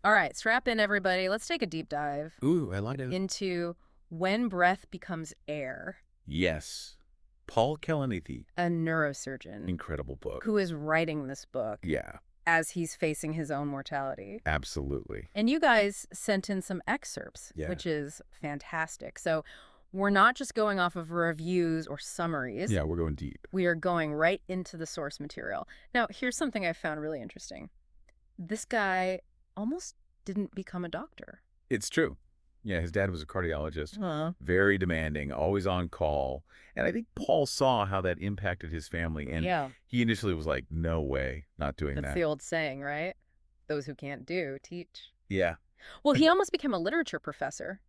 All right, strap in, everybody. Let's take a deep dive Ooh, I like it. into When Breath Becomes Air, Yes. Paul Kalanithi. a neurosurgeon Incredible book. who is writing this book Yeah, as he's facing his own mortality. absolutely. And you guys sent in some excerpts, Yeah. which is fantastic. So we're not just going off of reviews or summaries. Yeah, we're going deep. We are going right into the source material. Now, here's something I found really interesting. This guy almost didn't become a doctor. It's true. Yeah, his dad was a cardiologist, Huh. very demanding, always on call. And I think Paul saw how that impacted his family. And Yeah, he initially was like, no way, not doing that's that. the old saying, right? Those who can't do, teach. Yeah, Well, he almost became a literature professor.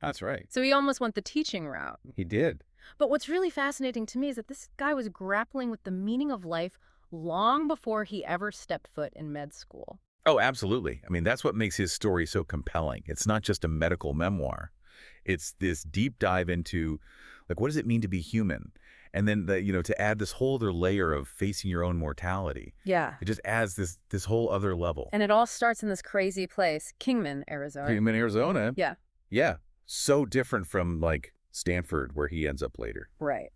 that's right. So he almost went the teaching route. He did. But what's really fascinating to me is that this guy was grappling with the meaning of life long before he ever stepped foot in med school. Oh, absolutely. I mean, that's what makes his story so compelling. It's not just a medical memoir. It's this deep dive into, like, what does it mean to be human? And then, to add this whole other layer of facing your own mortality. Yeah. It just adds this whole other level. And it all starts in this crazy place, Kingman, Arizona. Him in Arizona, Yeah, yeah, so different from, like, Stanford, where he ends up later. right.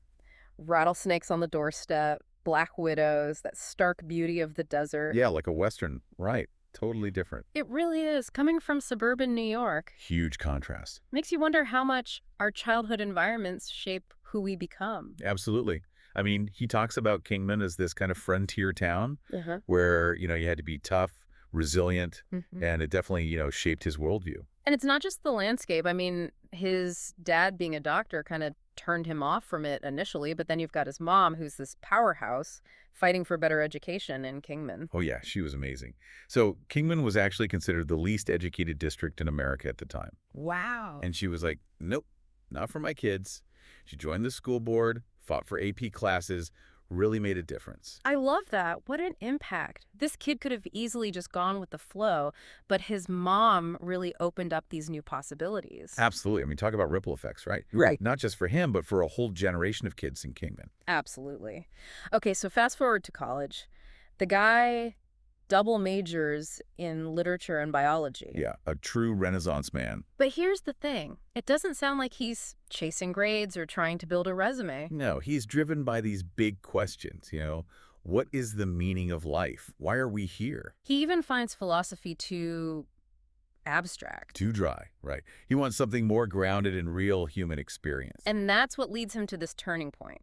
Rattlesnakes on the doorstep, black widows, that stark beauty of the desert. Yeah, like a Western, right. Totally different. It really is. Coming from suburban New York, Huge contrast. makes you wonder how much our childhood environments shape who we become. Absolutely. I mean, he talks about Kingman as this kind of frontier town Uh-huh. where, you had to be tough, resilient, Mhm. and it definitely, shaped his worldview. And it's not just the landscape. I mean, his dad being a doctor kind of turned him off from it initially, but then you've got his mom, who's this powerhouse fighting for better education in Kingman. Oh, yeah, she was amazing. So Kingman was actually considered the least educated district in America at the time. Wow. And she was like, nope, not for my kids. She joined the school board, fought for AP classes, really made a difference. I love that. What an impact. This kid could have easily just gone with the flow, but his mom really opened up these new possibilities. Absolutely. I mean, talk about ripple effects, right? Right. Not just for him, but for a whole generation of kids in Kingman. Absolutely. Okay, so fast forward to college. The guy double majors in literature and biology. Yeah, a true Renaissance man. But here's the thing. It doesn't sound like he's chasing grades or trying to build a resume. No, he's driven by these big questions, What is the meaning of life? Why are we here? He even finds philosophy too abstract. Too dry, right? He wants something more grounded in real human experience. And that's what leads him to this turning point.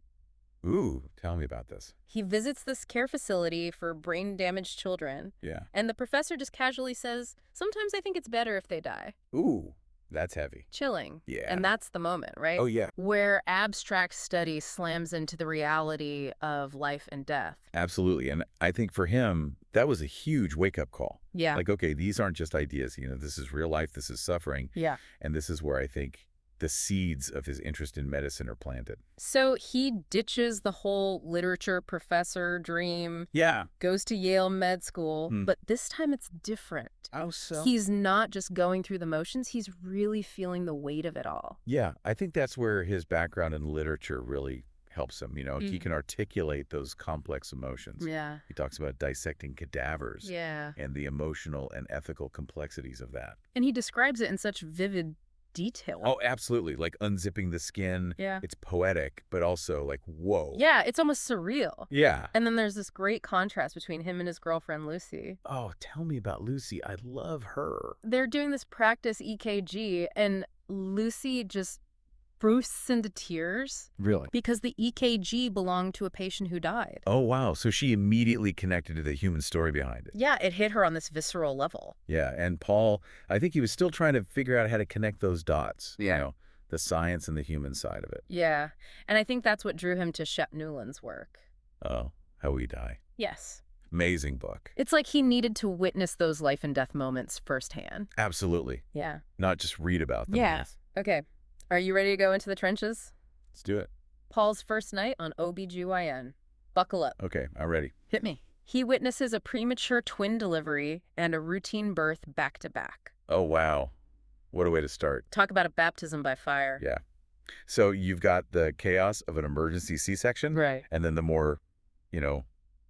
Ooh, tell me about this. He visits this care facility for brain-damaged children, Yeah. and the professor just casually says, "Sometimes I think it's better if they die." Ooh, that's heavy. Chilling. Yeah. And that's the moment, right? Oh, yeah, Where abstract study slams into the reality of life and death. absolutely. And I think for him, that was a huge wake-up call. Yeah. Like, okay, these aren't just ideas. This is real life. This is suffering. Yeah. And this is where I think the seeds of his interest in medicine are planted. So he ditches the whole literature professor dream, Yeah. goes to Yale Med School, but this time it's different. Oh, so? He's not just going through the motions, he's really feeling the weight of it all. Yeah, I think that's where his background in literature really helps him. He can articulate those complex emotions. Yeah. He talks about dissecting cadavers Yeah. and the emotional and ethical complexities of that. And he describes it in such vivid detail. Oh, absolutely. Like unzipping the skin. Yeah. It's poetic, but also like, whoa. Yeah, it's almost surreal. Yeah. And then there's this great contrast between him and his girlfriend, Lucy. Oh, tell me about Lucy. I love her. They're doing this practice EKG, and Lucy just bursts into tears Really? because the EKG belonged to a patient who died. Oh, wow. So she immediately connected to the human story behind it. Yeah, it hit her on this visceral level. Yeah. And Paul, I think he was still trying to figure out how to connect those dots. Yeah. The science and the human side of it. Yeah, and I think that's what drew him to Shep Newland's work. Oh, How We Die. Yes. Amazing book. It's like he needed to witness those life and death moments firsthand. Absolutely. Yeah. Not just read about them. Yes. Okay. Are you ready to go into the trenches? Let's do it. Paul's first night on OBGYN. Buckle up. Okay, I'm ready. Hit me. He witnesses a premature twin delivery and a routine birth back to back. Oh, wow. What a way to start. Talk about a baptism by fire. Yeah. So you've got the chaos of an emergency C-section. Right. And then the more,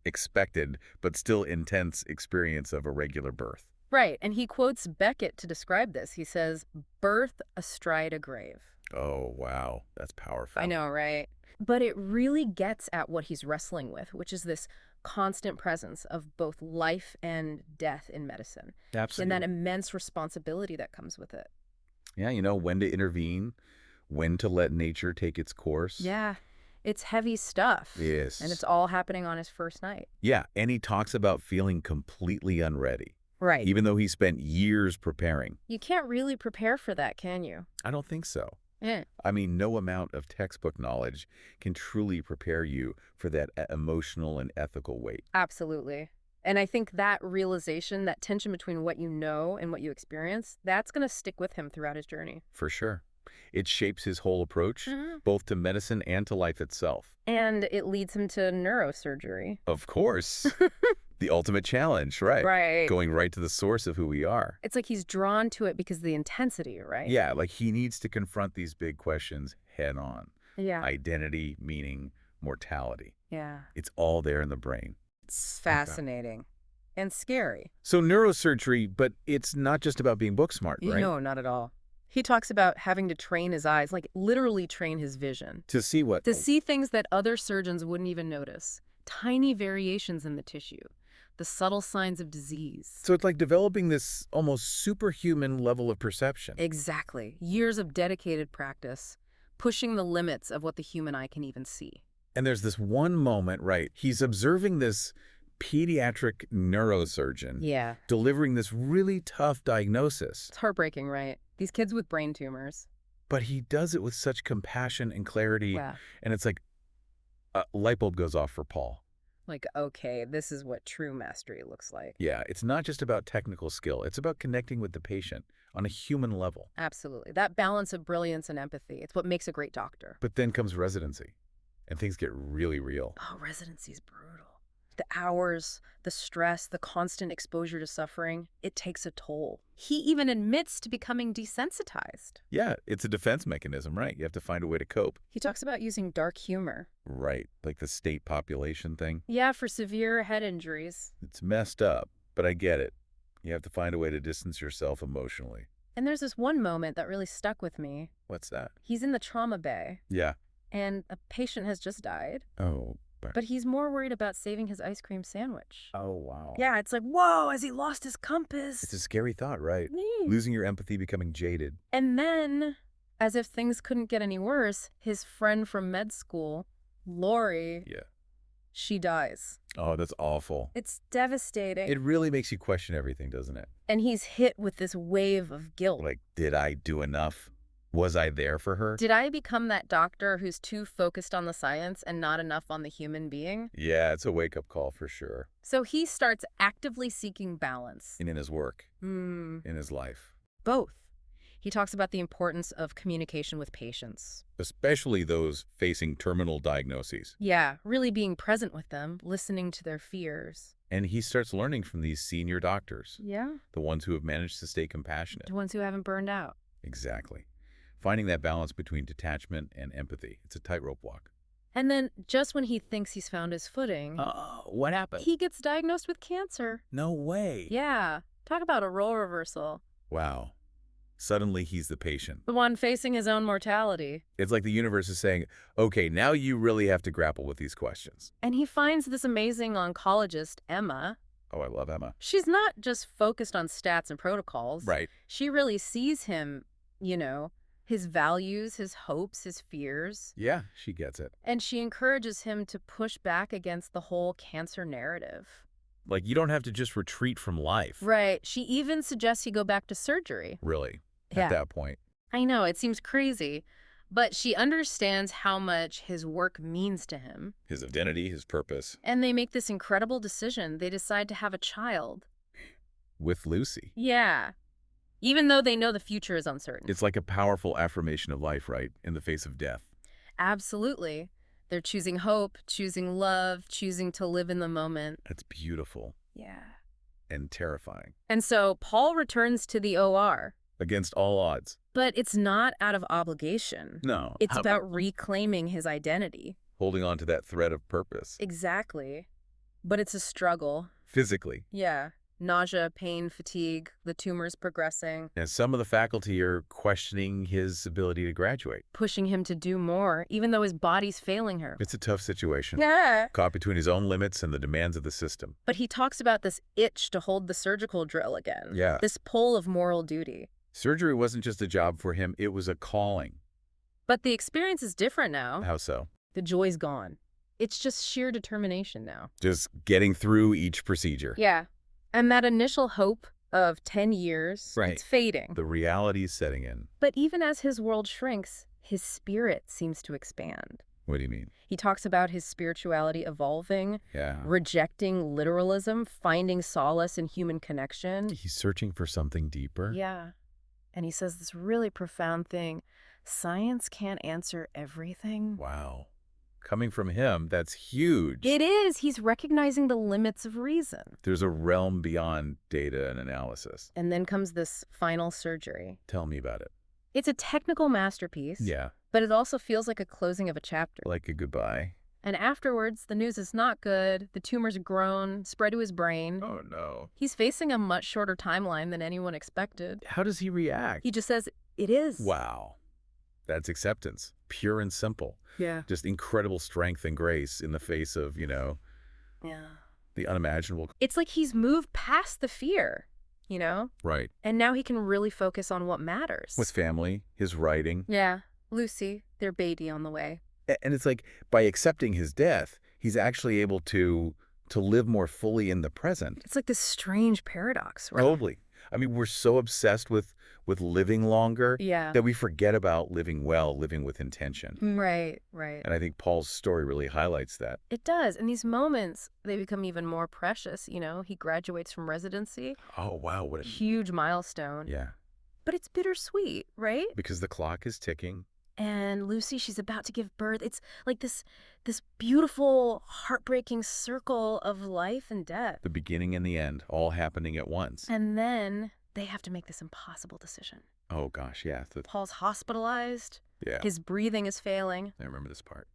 expected but still intense experience of a regular birth. Right, and he quotes Beckett to describe this. He says, "Birth astride a grave." Oh, wow. That's I powerful. know, right? But it really gets at what he's wrestling with, which is this constant presence of both life and death in medicine, and that Absolutely. immense responsibility that comes with it. Yeah, when to intervene, when to let nature take its course. Yeah, it's heavy stuff, and it's Yes. all happening on his first night. Yeah, and he talks about feeling completely unready, Right. even though he spent years preparing. You can't really prepare for that, can you? I don't think so. Yeah. I mean, no amount of textbook knowledge can truly prepare you for that emotional and ethical weight. Absolutely. And I think that realization, that tension between what you know and what you experience, that's going to stick with him throughout his journey. For sure. It shapes his whole approach, Hmm. both to medicine and to life itself. And it leads him to neurosurgery. Of course. The ultimate challenge, right? Right. Going right to the source of who we are. It's like he's drawn to it because of the intensity, right? Yeah, like he needs to confront these big questions head on. Yeah. Identity, meaning, mortality. Yeah. It's all there in the brain. It's Okay. fascinating and scary. So neurosurgery, but it's not just about being book smart, right? No, not at all. He talks about having to train his eyes, like literally train his vision, To see what? to see things that other surgeons wouldn't even notice. Tiny variations in the tissue, the subtle signs of disease. So it's like developing this almost superhuman level of perception. Exactly. Years of dedicated practice, pushing the limits of what the human eye can even see. And there's this one moment, right? He's observing this pediatric neurosurgeon Yeah. delivering this really tough diagnosis, It's heartbreaking, right? These kids with brain tumors. but he does it with such compassion and clarity. Yeah. And it's like a light bulb goes off for Paul. Like, okay, this is what true mastery looks like. Yeah, it's not just about technical skill. It's about connecting with the patient on a human level. Absolutely. That balance of brilliance and empathy, it's what makes a great doctor. But then comes residency, and things get really real. Oh, residency's brutal. The hours, the stress, the constant exposure to suffering, it takes a toll. He even admits to becoming desensitized. Yeah, it's a defense mechanism, right? You have to find a way to cope. He talks about using dark humor. Right, like the state population thing. Yeah, for severe head injuries. It's messed up, but I get it. You have to find a way to distance yourself emotionally. And there's this one moment that really stuck with me. What's that? He's in the trauma bay, Yeah. and a patient has just died, Oh, but he's more worried about saving his ice cream sandwich. oh, wow. Yeah, it's like, whoa, has he lost his compass? It's a scary thought, right? Mm. Losing your empathy, becoming jaded. And then, as if things couldn't get any worse, his friend from med school, Lori, Yeah. she dies. Oh, that's awful. It's devastating. It really makes you question everything, doesn't it? And he's hit with this wave of guilt. Like, did I do enough? Was I there for her? Did I become that doctor who's too focused on the science and not enough on the human being? Yeah, it's a wake-up call for sure. So he starts actively seeking balance. And in his work, Hmm. in his life. Both. He talks about the importance of communication with patients. Especially those facing terminal diagnoses. Yeah, really being present with them, listening to their fears. And he starts learning from these senior doctors, Yeah. the ones who have managed to stay compassionate. The ones who haven't burned out. Exactly. Finding that balance between detachment and empathy. It's a tightrope walk. And then, just when he thinks he's found his footing, What happened? he gets diagnosed with cancer. No way. Yeah. Talk about a role reversal. Wow. Suddenly he's the patient. The one facing his own mortality. It's like the universe is saying, okay, now you really have to grapple with these questions. And he finds this amazing oncologist, Emma. Oh, I love Emma. She's not just focused on stats and protocols. Right. She really sees him, his values, his hopes, his fears. Yeah, she gets it. And she encourages him to push back against the whole cancer narrative. Like, you don't have to just retreat from life. Right. She even suggests he go back to surgery. Really, Yeah. at that point. I know, it seems crazy, but she understands how much his work means to him. His identity, his purpose. And they make this incredible decision. They decide to have a child. With Lucy. Yeah. Even though they know the future is uncertain. It's like a powerful affirmation of life, right? In the face of death. Absolutely. They're choosing hope, choosing love, choosing to live in the moment. That's beautiful Yeah. and terrifying. And so Paul returns to the OR. Against all odds. But it's not out of obligation. No. It's about reclaiming his identity. Holding on to that thread of purpose. Exactly. But it's a struggle. Physically. Yeah. Nausea, pain, fatigue, the tumor's progressing, And some of the faculty are questioning his ability to graduate. pushing him to do more, even though his body's failing her. It's a tough situation, Yeah. caught between his own limits and the demands of the system. But he talks about this itch to hold the surgical drill again, Yeah. this pull of moral duty. Surgery wasn't just a job for him, it was a calling. But the experience is different now. How so? The joy's gone. It's just sheer determination now. Just getting through each procedure. Yeah. And that initial hope of 10 years, Right. it's fading. The reality's setting in. But even as his world shrinks, his spirit seems to expand. What do you mean? He talks about his spirituality evolving, Yeah. rejecting literalism, finding solace in human connection. He's searching for something deeper. Yeah. And he says this really profound thing. Science can't answer everything. Wow. Coming from him, that's huge. It is. He's recognizing the limits of reason. There's a realm beyond data and analysis. And then comes this final surgery. Tell me about it. It's a technical masterpiece, Yeah. but it also feels like a closing of a chapter. Like a goodbye. And afterwards, the news is not good. The tumor's grown, spread to his brain. Oh, no. He's facing a much shorter timeline than anyone expected. How does he react? He just says, it is. Wow. That's acceptance. Pure and simple. Yeah. Just incredible strength and grace in the face of, Yeah. the unimaginable. It's like he's moved past the fear, Right. And now he can really focus on what matters. With family, his writing. Yeah. Lucy, their baby on the way. And it's like by accepting his death, he's actually able to live more fully in the present. It's like this strange paradox. Right? Totally. I mean, we're so obsessed with living longer Yeah. that we forget about living well, living with intention. Right. And I think Paul's story really highlights that. It does. And these moments, they become even more precious. He graduates from residency. Oh, wow. What a Huge milestone. Yeah. But it's bittersweet, right? Because the clock is ticking. And Lucy, she's about to give birth. It's like this beautiful, heartbreaking circle of life and death. The beginning and the end, all happening at once. And then they have to make this impossible decision. Oh, gosh, yeah. Paul's hospitalized. Yeah. His breathing is failing. I remember this part.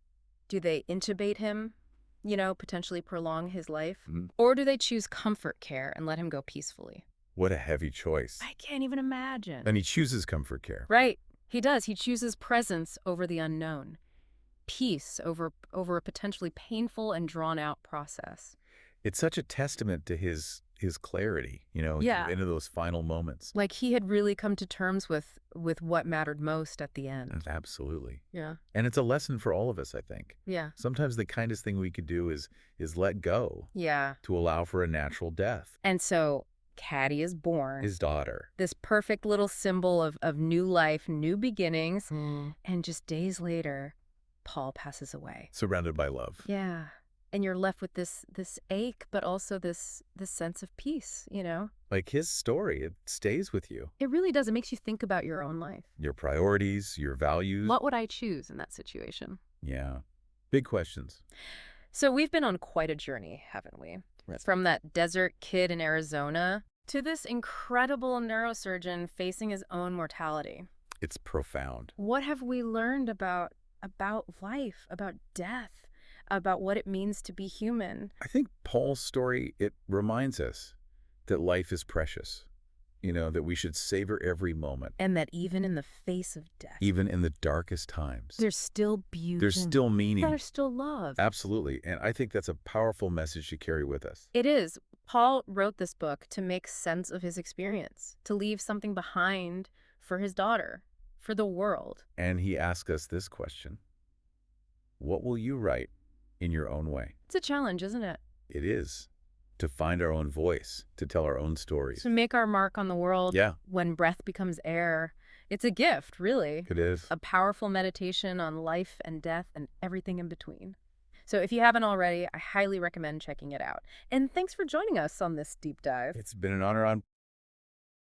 Do they intubate him, potentially prolong his life? Mhm. Or do they choose comfort care and let him go peacefully? What a heavy choice. I can't even imagine. And he chooses comfort care. Right. He does. He chooses presence over the unknown. Peace over a potentially painful and drawn-out process. It's such a testament to his clarity, Yeah. into those final moments. Like he had really come to terms with what mattered most at the end. Absolutely. Yeah. And it's a lesson for all of us, I think. Yeah. Sometimes the kindest thing we could do is let go Yeah. to allow for a natural death. And so Caddy is born. His daughter. This perfect little symbol of new life, new beginnings. And just days later, Paul passes away. Surrounded by love. Yeah. And you're left with this ache, but also this sense of peace, Like his story, it stays with you. It really does. It makes you think about your own life. Your priorities, your values. What would I choose in that situation? Yeah. Big questions. So we've been on quite a journey, haven't we? Right. From that desert kid in Arizona to this incredible neurosurgeon facing his own mortality. It's profound. What have we learned about life, about death, about what it means to be human? I think Paul's story, it reminds us that life is precious, that we should savor every moment. And that even in the face of death, Even in the darkest times. there's still beauty. There's still meaning. There's still love. Absolutely. And I think that's a powerful message to carry with us. It is. Paul wrote this book to make sense of his experience, to leave something behind for his daughter, for the world. And he asks us this question: what will you write in your own way? It's a challenge, isn't it? It is. To find our own voice, to tell our own stories. To make our mark on the world Yeah. when breath becomes air. It's a gift, really. It is. A powerful meditation on life and death and everything in between. So if you haven't already, I highly recommend checking it out. And thanks for joining us on this deep dive. It's been an honor on